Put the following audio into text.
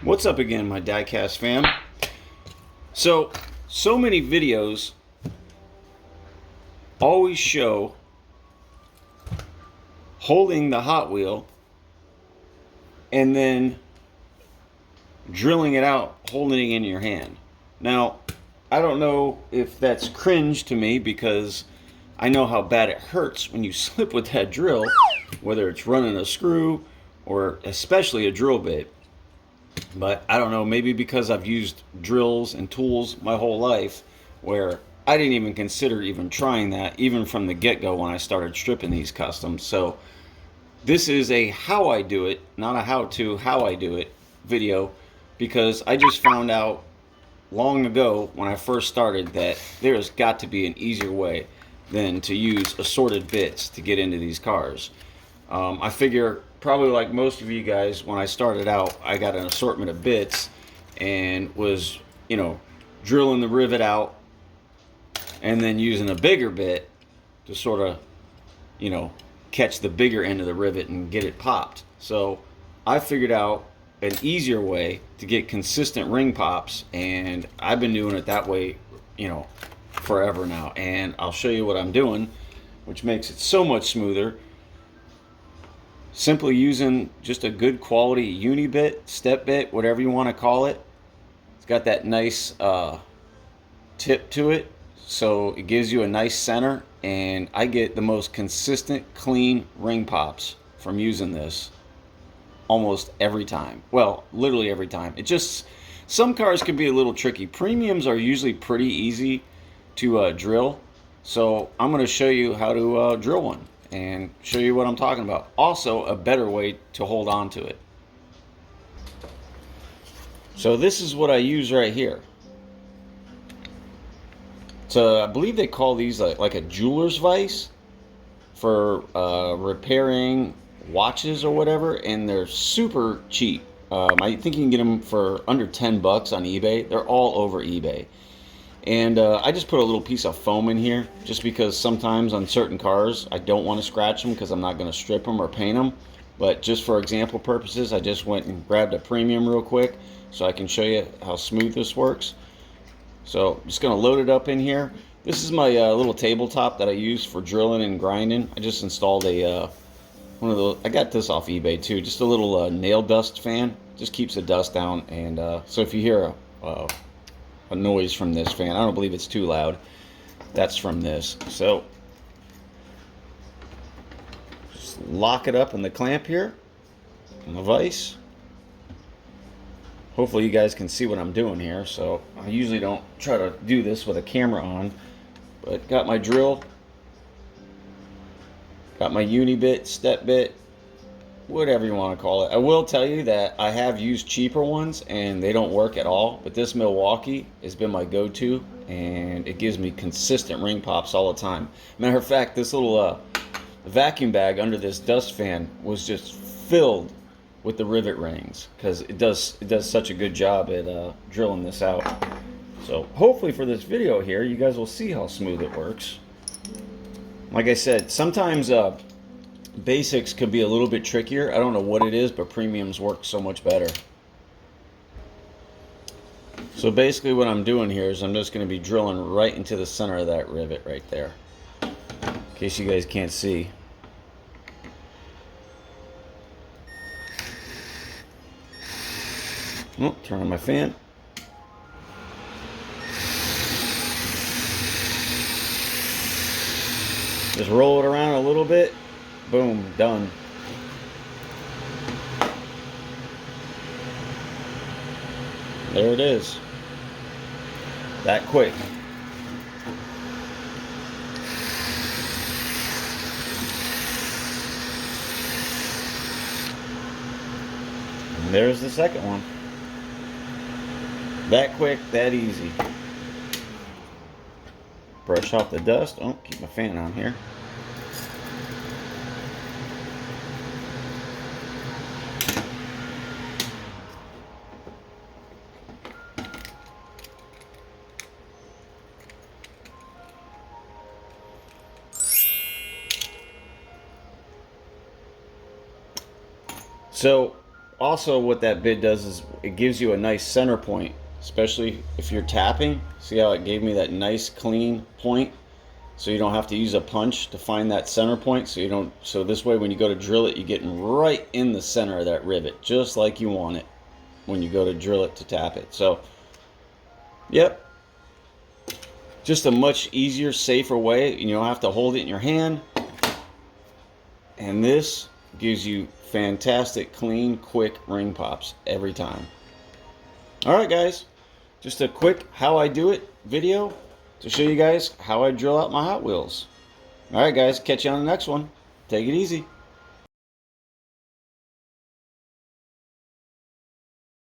What's up again, my diecast fam? So many videos always show holding the Hot Wheel and then drilling it out, holding it in your hand. Now, I don't know if that's cringe to me because I know how bad it hurts when you slip with that drill, whether it's running a screw or especially a drill bit. But I don't know, maybe because I've used drills and tools my whole life where I didn't even consider even trying that, even from the get-go when I started stripping these customs. So this is a how I do it, not a how I do it video, because I just found out long ago when I first started that there's got to be an easier way than to use assorted bits to get into these cars. I figure probably like most of you guys, when I started out, I got an assortment of bits and was, drilling the rivet out and then using a bigger bit to sort of, catch the bigger end of the rivet and get it popped. So I figured out an easier way to get consistent ring pops, and I've been doing it that way, forever now. And I'll show you what I'm doing, which makes it so much smoother. Simply using just a good quality uni bit, step bit, whatever you want to call it. It's got that nice tip to it, so it gives you a nice center, and I get the most consistent, clean ring pops from using this almost every time. Well, literally every time. Some cars can be a little tricky. Premiums are usually pretty easy to drill, so I'm going to show you how to drill one and show you what I'm talking about. Also, a better way to hold on to it. So this is what I use right here. So I believe they call these like a jeweler's vise for repairing watches or whatever, and they're super cheap. I think you can get them for under 10 bucks on eBay. They're all over eBay. And I just put a little piece of foam in here just because sometimes on certain cars I don't want to scratch them because I'm not going to strip them or paint them. But just for example purposes, I just went and grabbed a premium real quick so I can show you how smooth this works. So I'm just going to load it up in here. This is my little tabletop that I use for drilling and grinding. I just installed a one of those. I got this off eBay too. Just a little nail dust fan. Just keeps the dust down. And so if you hear a noise from this fan, I don't believe it's too loud, that's from this. So just lock it up in the clamp here on the vise. Hopefully you guys can see what I'm doing here. So I usually don't try to do this with a camera on, but got my drill, got my uni bit, step bit, whatever you want to call it. I will tell you that I have used cheaper ones and they don't work at all, but this Milwaukee has been my go-to, and it gives me consistent ring pops all the time. Matter of fact, this little vacuum bag under this dust fan was just filled with the rivet rings because it does such a good job at drilling this out. So hopefully for this video here, you guys will see how smooth it works. Like I said, sometimes basics could be a little bit trickier. I don't know what it is, but premiums work so much better. So basically what I'm doing here is I'm just going to be drilling right into the center of that rivet right there, in case you guys can't see. Oh, turn on my fan. Just roll it around a little bit. Boom, done. There it is. That quick. And there's the second one. That quick, that easy. Brush off the dust. Oh, keep my fan on here. So also what that bit does is it gives you a nice center point, especially if you're tapping. See how it gave me that nice clean point? So you don't have to use a punch to find that center point. So this way when you go to drill it, you're getting right in the center of that rivet, just like you want it when you go to drill it to tap it. So, yep. Just a much easier, safer way. You don't have to hold it in your hand. And this gives you fantastic, clean, quick ring pops every time. Alright guys, just a quick how I do it video to show you guys how I drill out my Hot Wheels. Alright guys, catch you on the next one. Take it easy.